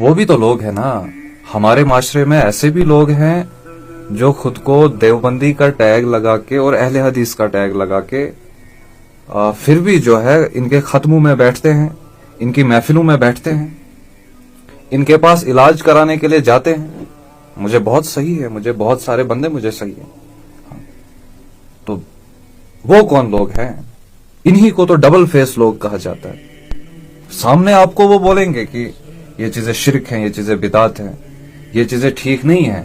وہ بھی تو لوگ ہیں نا. ہمارے معاشرے میں ایسے بھی لوگ ہیں جو خود کو دیوبندی کا ٹیگ لگا کے اور اہل حدیث کا ٹیگ لگا کے پھر بھی جو ہے ان کے ختموں میں بیٹھتے ہیں, ان کی محفلوں میں بیٹھتے ہیں, ان کے پاس علاج کرانے کے لیے جاتے ہیں. مجھے بہت صحیح ہے, مجھے بہت سارے بندے مجھے صحیح ہیں. تو وہ کون لوگ ہیں؟ انہی کو تو ڈبل فیس لوگ کہا جاتا ہے. سامنے آپ کو وہ بولیں گے کہ یہ چیزیں شرک ہیں, یہ چیزیں بدعت ہیں, یہ چیزیں ٹھیک نہیں ہیں.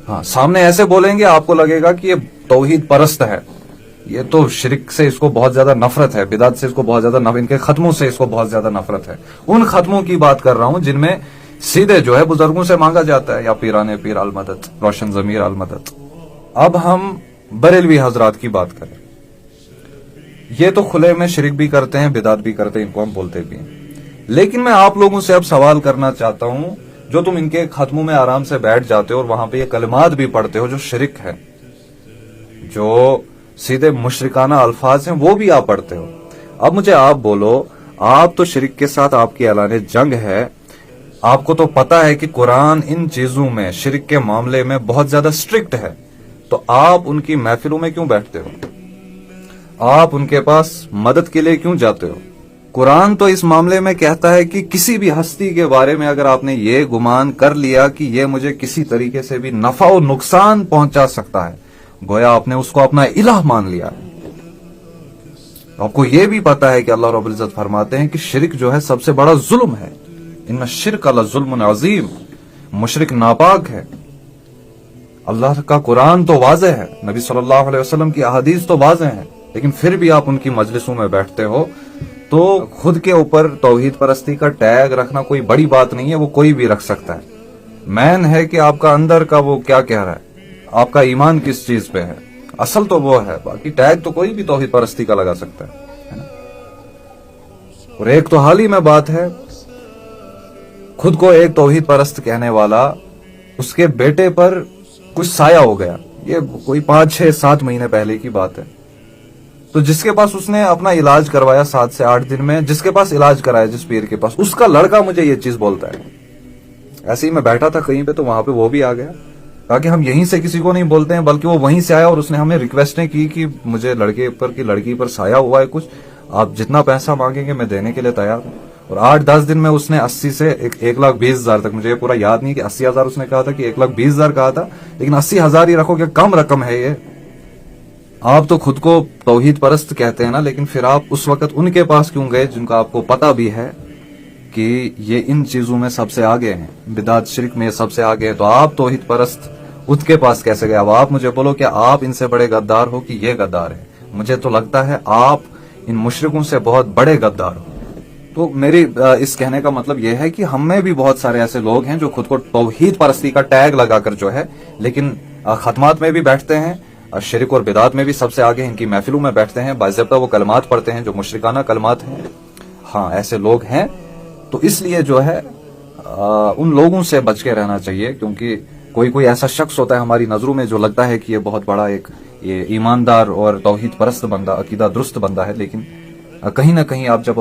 ہاں, سامنے ایسے بولیں گے آپ کو لگے گا کہ یہ توحید پرست ہے, یہ تو شرک سے اس کو بہت زیادہ نفرت ہے, بدعت سے اس کو بہت زیادہ نفرت, ان کے ختموں سے اس کو بہت زیادہ نفرت ہے. ان ختموں کی بات کر رہا ہوں جن میں سیدھے جو ہے بزرگوں سے مانگا جاتا ہے, یا پیران پیر المدد, روشن ضمیر المدد. اب ہم بریلوی حضرات کی بات کریں. یہ تو کھلے میں شرک بھی کرتے ہیں, بدعت بھی کرتے ہیں, ان کو ہم بولتے بھی ہیں. لیکن میں آپ لوگوں سے اب سوال کرنا چاہتا ہوں, جو تم ان کے ختموں میں آرام سے بیٹھ جاتے ہو اور وہاں پہ یہ کلمات بھی پڑھتے ہو جو شرک ہے, جو سیدھے مشرکانہ الفاظ ہیں, وہ بھی آپ پڑھتے ہو. اب مجھے آپ بولو, آپ تو شرک کے ساتھ آپ کی اعلان جنگ ہے, آپ کو تو پتا ہے کہ قرآن ان چیزوں میں, شرک کے معاملے میں بہت زیادہ سٹرکٹ ہے, تو آپ ان کی محفلوں میں کیوں بیٹھتے ہو؟ آپ ان کے پاس مدد کے لیے کیوں جاتے ہو؟ قرآن تو اس معاملے میں کہتا ہے کہ کسی بھی ہستی کے بارے میں اگر آپ نے یہ گمان کر لیا کہ یہ مجھے کسی طریقے سے بھی نفع و نقصان پہنچا سکتا ہے, گویا آپ نے اس کو اپنا الہ مان لیا. آپ کو یہ بھی پتا ہے کہ اللہ رب العزت فرماتے ہیں کہ شرک جو ہے سب سے بڑا ظلم ہے. ان الشرک لظلم عظیم, مشرک ناپاک ہے. اللہ کا قرآن تو واضح ہے, نبی صلی اللہ علیہ وسلم کی احادیث تو واضح ہیں, لیکن پھر بھی آپ ان کی مجلسوں میں بیٹھتے ہو. تو خود کے اوپر توحید پرستی کا ٹیگ رکھنا کوئی بڑی بات نہیں ہے, وہ کوئی بھی رکھ سکتا ہے. مین ہے کہ آپ کا اندر کا وہ کیا کہہ رہا ہے, آپ کا ایمان کس چیز پہ ہے, اصل تو وہ ہے. باقی ٹیگ تو کوئی بھی توحید پرستی کا لگا سکتا ہے نا. اور ایک تو حال ہی میں بات ہے, خود کو ایک توحید پرست کہنے والا, اس کے بیٹے پر کچھ سایہ ہو گیا, یہ کوئی 5-6-7 مہینے پہلے کی بات ہے. تو جس کے پاس اس نے اپنا علاج کروایا 7 سے 8 دن میں, جس کے پاس علاج کرایا, جس پیر کے پاس, اس کا لڑکا مجھے یہ چیز بولتا ہے. ایسے ہی میں بیٹھا تھا کہیں پہ, تو وہاں پہ وہ بھی آ گیا, کہا کہ ہم یہیں سے کسی کو نہیں بولتے ہیں, بلکہ وہ وہیں سے آیا اور اس نے ہمیں ریکویسٹیں کی کہ مجھے لڑکے پر کی لڑکی پر سایہ ہوا ہے کچھ, آپ جتنا پیسہ مانگیں گے میں دینے کے لیے تیار ہوں. اور 8-10 دن میں اس نے 80 سے 1,20,000 تک, مجھے یہ پورا یاد نہیں کہ 80,000 اس نے کہا تھا کہ 1,20,000 کہا تھا, لیکن 80,000 ہی رکھو کہ کم رقم ہے یہ. آپ تو خود کو توحید پرست کہتے ہیں نا, لیکن پھر آپ اس وقت ان کے پاس کیوں گئے جن کا آپ کو پتا بھی ہے کہ یہ ان چیزوں میں سب سے آگے ہیں, بدعت شرک میں سب سے آگے ہیں. تو آپ توحید پرست اس کے پاس کیسے گئے؟ اب آپ مجھے بولو کہ آپ ان سے بڑے غدار ہو کہ یہ غدار ہے. مجھے تو لگتا ہے آپ ان مشرکوں سے بہت بڑے غدار ہو. تو میری اس کہنے کا مطلب یہ ہے کہ ہم میں بھی بہت سارے ایسے لوگ ہیں جو خود کو توحید پرستی کا ٹیگ لگا کر جو ہے, لیکن ختمات میں بھی بیٹھتے ہیں, شرک اور بدعت میں بھی سب سے آگے, ان کی محفلوں میں بیٹھتے ہیں, باضابطہ وہ کلمات پڑھتے ہیں جو مشرکانہ کلمات ہیں. ہاں, ایسے لوگ ہیں. تو اس لیے جو ہے ان لوگوں سے بچ کے رہنا چاہیے, کیونکہ کوئی ایسا شخص ہوتا ہے ہماری نظروں میں جو لگتا ہے کہ یہ بہت بڑا ایک یہ ایماندار اور توحید پرست بندہ, عقیدہ درست بندہ ہے, لیکن کہیں نہ کہیں آپ جب